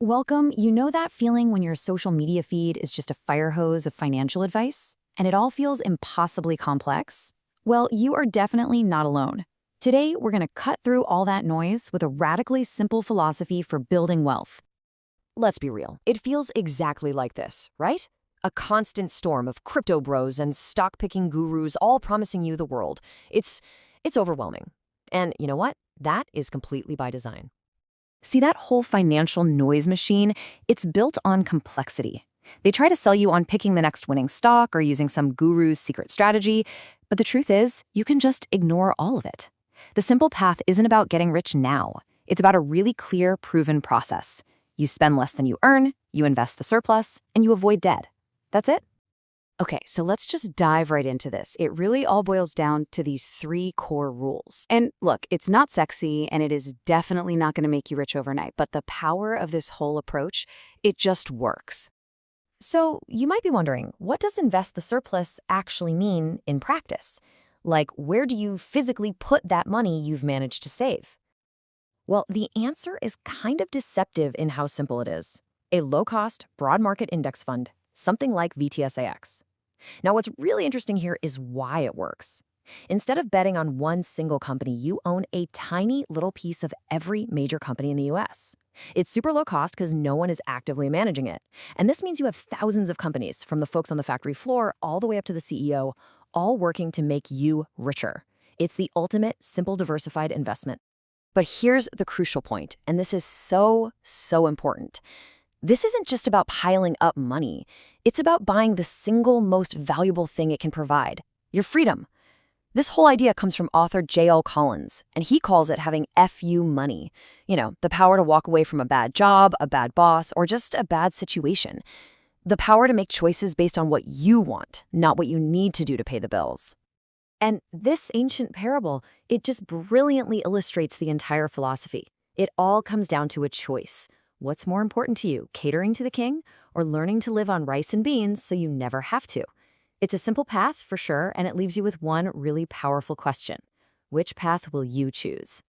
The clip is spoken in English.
Welcome. You know that feeling when your social media feed is just a fire hose of financial advice and it all feels impossibly complex? Well, you are definitely not alone. Today, we're going to cut through all that noise with a radically simple philosophy for building wealth. Let's be real. It feels exactly like this, right? A constant storm of crypto bros and stock-picking gurus all promising you the world. It's overwhelming. And you know what? That is completely by design. See that whole financial noise machine? It's built on complexity. They try to sell you on picking the next winning stock or using some guru's secret strategy, but the truth is, you can just ignore all of it. The simple path isn't about getting rich now. It's about a really clear, proven process. You spend less than you earn, you invest the surplus, and you avoid debt. That's it. Okay, so let's just dive right into this. It really all boils down to these three core rules. And look, it's not sexy and it is definitely not going to make you rich overnight, but the power of this whole approach, it just works. So you might be wondering, what does invest the surplus actually mean in practice? Like, where do you physically put that money you've managed to save? Well, the answer is kind of deceptive in how simple it is. A low-cost, broad market index fund, something like VTSAX. Now, what's really interesting here is why it works. Instead of betting on one single company, you own a tiny little piece of every major company in the US. It's super low cost because no one is actively managing it. And this means you have thousands of companies, from the folks on the factory floor all the way up to the CEO, all working to make you richer. It's the ultimate simple diversified investment. But here's the crucial point, and this is so important. This isn't just about piling up money. It's about buying the single most valuable thing it can provide, your freedom. This whole idea comes from author J.L. Collins, and he calls it having FU money. You know, the power to walk away from a bad job, a bad boss, or just a bad situation. The power to make choices based on what you want, not what you need to do to pay the bills. And this ancient parable, it just brilliantly illustrates the entire philosophy. It all comes down to a choice. What's more important to you, catering to the king or learning to live on rice and beans so you never have to? It's a simple path for sure, and it leaves you with one really powerful question. Which path will you choose?